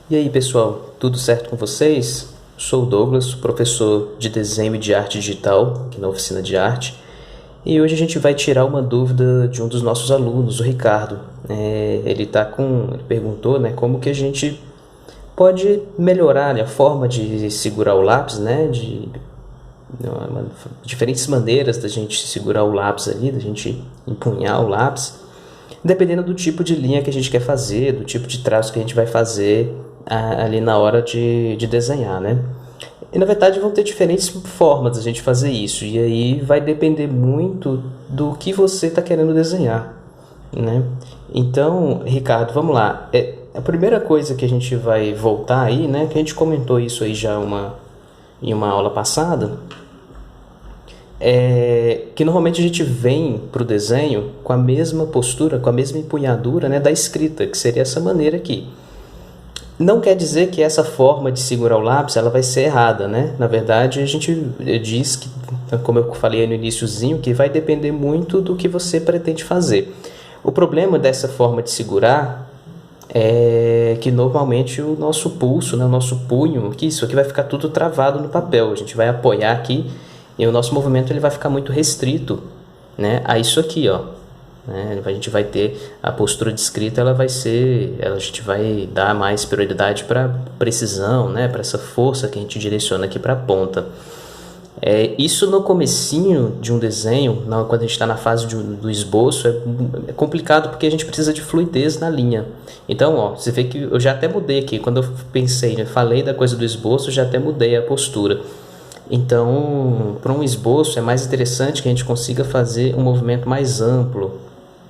E aí, pessoal, tudo certo com vocês? Sou o Douglas, professor de desenho e de arte digital aqui na oficina de arte. E hoje a gente vai tirar uma dúvida de um dos nossos alunos, o Ricardo. Ele perguntou, né, como que a gente pode melhorar, né, a forma de segurar o lápis, né, diferentes maneiras da gente segurar o lápis ali, da gente empunhar o lápis, dependendo do tipo de linha que a gente quer fazer, do tipo de traço que a gente vai fazer ali na hora de desenhar, né? E na verdade vão ter diferentes formas de a gente fazer isso, e aí vai depender muito do que você está querendo desenhar, né? Então, Ricardo, vamos lá. A primeira coisa que a gente vai voltar aí, né? Que a gente comentou isso aí já em uma aula passada, que normalmente a gente vem para o desenho com a mesma postura, com a mesma empunhadura, né, da escrita, que seria essa maneira aqui. Não quer dizer que essa forma de segurar o lápis ela vai ser errada, né? Na verdade, a gente diz que, como eu falei no iniciozinho, que vai depender muito do que você pretende fazer. O problema dessa forma de segurar é que normalmente o nosso pulso, né, o nosso punho, que isso aqui vai ficar tudo travado no papel. A gente vai apoiar aqui e o nosso movimento ele vai ficar muito restrito, né, a isso aqui, ó. A gente vai ter a postura de escrita, a gente vai dar mais prioridade para precisão, né, para essa força que a gente direciona aqui para a ponta. Isso no comecinho de um desenho, quando a gente está na fase do esboço, é complicado porque a gente precisa de fluidez na linha. Então, ó, você vê que eu já até mudei aqui, quando eu pensei, né, falei da coisa do esboço, eu já até mudei a postura. Então, para um esboço é mais interessante que a gente consiga fazer um movimento mais amplo,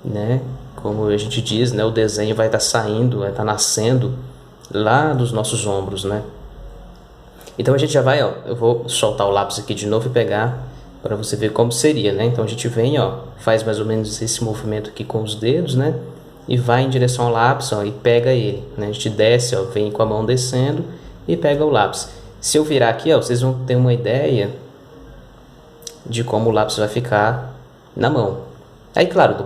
né? Como a gente diz, né, o desenho vai estar saindo, vai estar nascendo lá dos nossos ombros, né? Então a gente já vai, ó, eu vou soltar o lápis aqui de novo e pegar para você ver como seria, né? Então a gente vem, ó, faz mais ou menos esse movimento aqui com os dedos, né? E vai em direção ao lápis, ó, e pega ele, né? A gente desce, ó, vem com a mão descendo e pega o lápis. Se eu virar aqui, ó, vocês vão ter uma ideia de como o lápis vai ficar na mão. Aí, claro,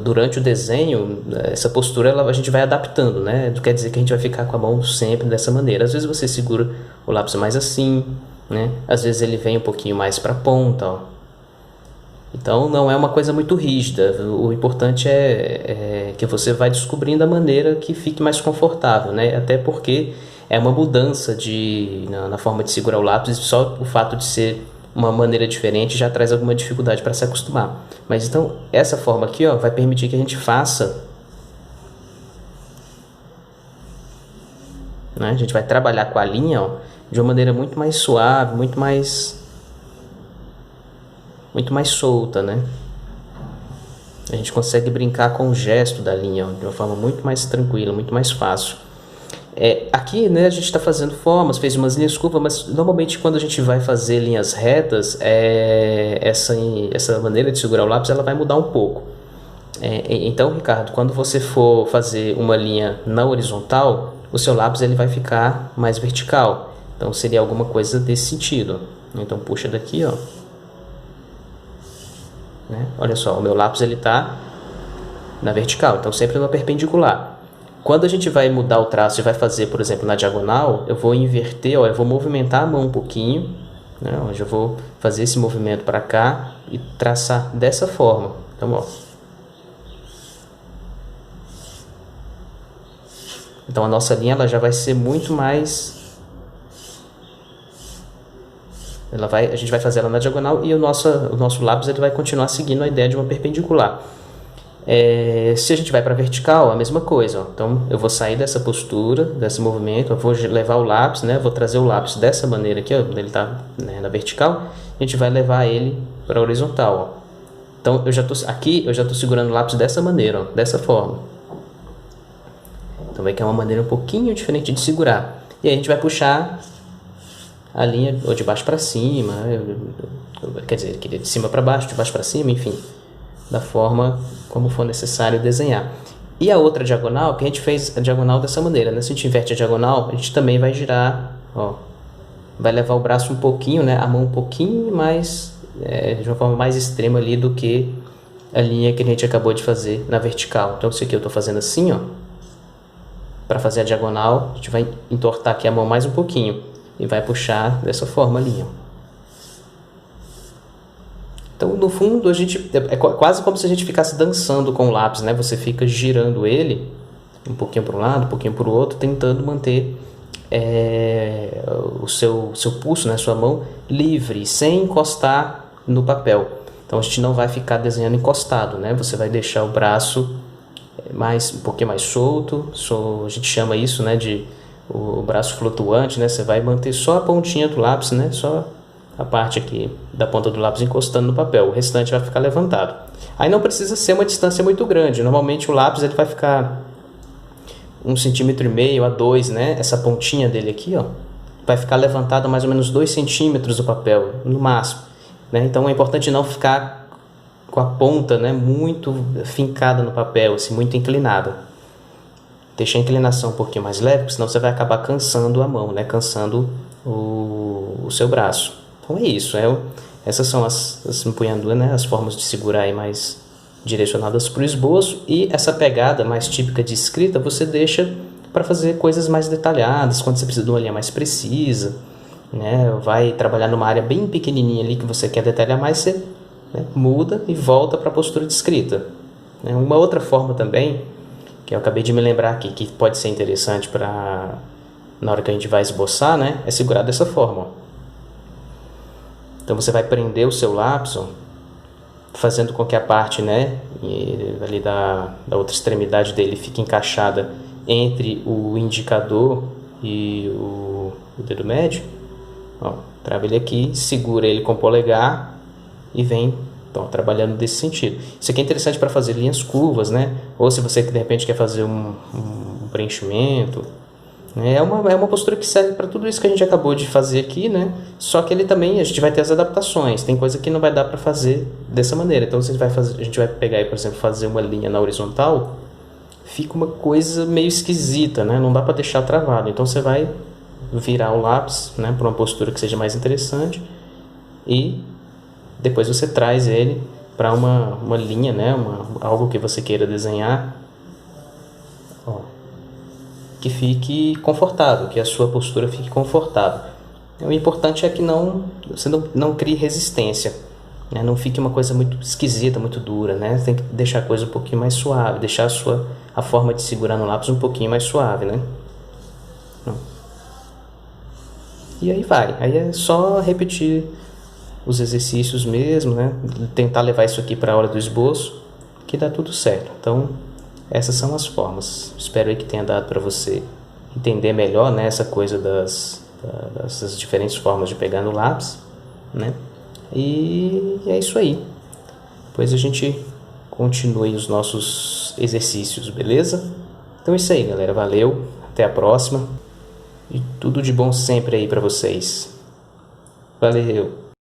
durante o desenho, essa postura a gente vai adaptando, né? Não quer dizer que a gente vai ficar com a mão sempre dessa maneira. Às vezes você segura o lápis mais assim, né? Às vezes ele vem um pouquinho mais para a ponta, ó. Então não é uma coisa muito rígida. O importante é que você vai descobrindo a maneira que fique mais confortável, né? Até porque é uma mudança na forma de segurar o lápis, só o fato de ser uma maneira diferente já traz alguma dificuldade para se acostumar. Mas então, essa forma aqui, ó, vai permitir que a gente faça, né? A gente vai trabalhar com a linha, ó, de uma maneira muito mais suave, muito mais solta, né? A gente consegue brincar com o gesto da linha, ó, de uma forma muito mais tranquila, muito mais fácil. Aqui, né, a gente está fazendo formas, fez umas linhas curvas, mas normalmente quando a gente vai fazer linhas retas, essa maneira de segurar o lápis ela vai mudar um pouco. Então, Ricardo, quando você for fazer uma linha na horizontal, o seu lápis ele vai ficar mais vertical. Então seria alguma coisa desse sentido. Então puxa daqui, ó. Né? Olha só, o meu lápis ele está na vertical, então sempre na perpendicular. Quando a gente vai mudar o traço e vai fazer, por exemplo, na diagonal, eu vou inverter, ó, eu vou movimentar a mão um pouquinho, né? Eu já vou fazer esse movimento para cá e traçar dessa forma. Então, ó. Então a nossa linha ela já vai ser muito mais... a gente vai fazer ela na diagonal e o nosso lápis ele vai continuar seguindo a ideia de uma perpendicular. Se a gente vai para vertical, a mesma coisa, ó. Então eu vou sair dessa postura, desse movimento, eu vou levar o lápis, né? Vou trazer o lápis dessa maneira aqui, ó, ele está, né, na vertical, a gente vai levar ele para a horizontal, ó. Então eu já estou segurando o lápis dessa maneira, ó, dessa forma. Então vai que é uma maneira um pouquinho diferente de segurar. E aí a gente vai puxar a linha ou de baixo para cima, quer dizer, de cima para baixo, de baixo para cima, enfim, da forma como for necessário desenhar. E a outra diagonal, que a gente fez a diagonal dessa maneira, né? Se a gente inverte a diagonal, a gente também vai girar, ó, vai levar o braço um pouquinho, né? A mão um pouquinho mais, de uma forma mais extrema ali do que a linha que a gente acabou de fazer na vertical. Então isso aqui eu estou fazendo assim, ó, para fazer a diagonal, a gente vai entortar aqui a mão mais um pouquinho e vai puxar dessa forma ali, ó. Então, no fundo, é quase como se a gente ficasse dançando com o lápis, né? Você fica girando ele um pouquinho para um lado, um pouquinho para o outro, tentando manter o seu pulso, né? Sua mão livre, sem encostar no papel. Então, a gente não vai ficar desenhando encostado, né? Você vai deixar o braço um pouquinho mais solto. A gente chama isso, né, de o braço flutuante, né? Você vai manter só a pontinha do lápis, né? Só a parte aqui da ponta do lápis encostando no papel, o restante vai ficar levantado. Aí não precisa ser uma distância muito grande, normalmente o lápis ele vai ficar 1,5 cm a 2 cm, né? Essa pontinha dele aqui, ó, vai ficar levantada mais ou menos 2 centímetros do papel, no máximo, né? Então é importante não ficar com a ponta, né, muito fincada no papel, assim, muito inclinada. Deixa a inclinação um pouquinho mais leve, porque senão você vai acabar cansando a mão, né? Cansando o seu braço. Então é isso, essas são as empunhaduras, né? As formas de segurar aí mais direcionadas para o esboço, e essa pegada mais típica de escrita você deixa para fazer coisas mais detalhadas, quando você precisa de uma linha mais precisa, né? Vai trabalhar numa área bem pequenininha ali que você quer detalhar mais, você, né, muda e volta para a postura de escrita. Uma outra forma também, que eu acabei de me lembrar aqui, que pode ser interessante para na hora que a gente vai esboçar, né, é segurar dessa forma, ó. Então você vai prender o seu lápis, ó, fazendo com que a parte, né, ali da outra extremidade dele fique encaixada entre o indicador e o dedo médio. Ó, trava ele aqui, segura ele com o polegar e vem, ó, trabalhando desse sentido. Isso aqui é interessante para fazer linhas curvas, né? Ou se você de repente quer fazer um preenchimento. É uma postura que serve para tudo isso que a gente acabou de fazer aqui, né? Só que ele também, a gente vai ter as adaptações. Tem coisa que não vai dar para fazer dessa maneira. Então, a gente vai pegar aí, por exemplo, fazer uma linha na horizontal, fica uma coisa meio esquisita, né? Não dá para deixar travado. Então, você vai virar o lápis, né, para uma postura que seja mais interessante, e depois você traz ele para uma linha, né? Algo que você queira desenhar, ó, que fique confortável, que a sua postura fique confortável. O importante é que você não crie resistência, né? Não fique uma coisa muito esquisita, muito dura, né? Você tem que deixar a coisa um pouquinho mais suave, deixar a forma de segurar no lápis um pouquinho mais suave, né? E aí aí é só repetir os exercícios mesmo, né? Tentar levar isso aqui para a hora do esboço, que dá tudo certo. Então, essas são as formas. Espero aí que tenha dado para você entender melhor, né, essa coisa dessas diferentes formas de pegar no lápis, né? E é isso aí. Depois a gente continue os nossos exercícios, beleza? Então é isso aí, galera. Valeu, até a próxima. E tudo de bom sempre aí para vocês. Valeu!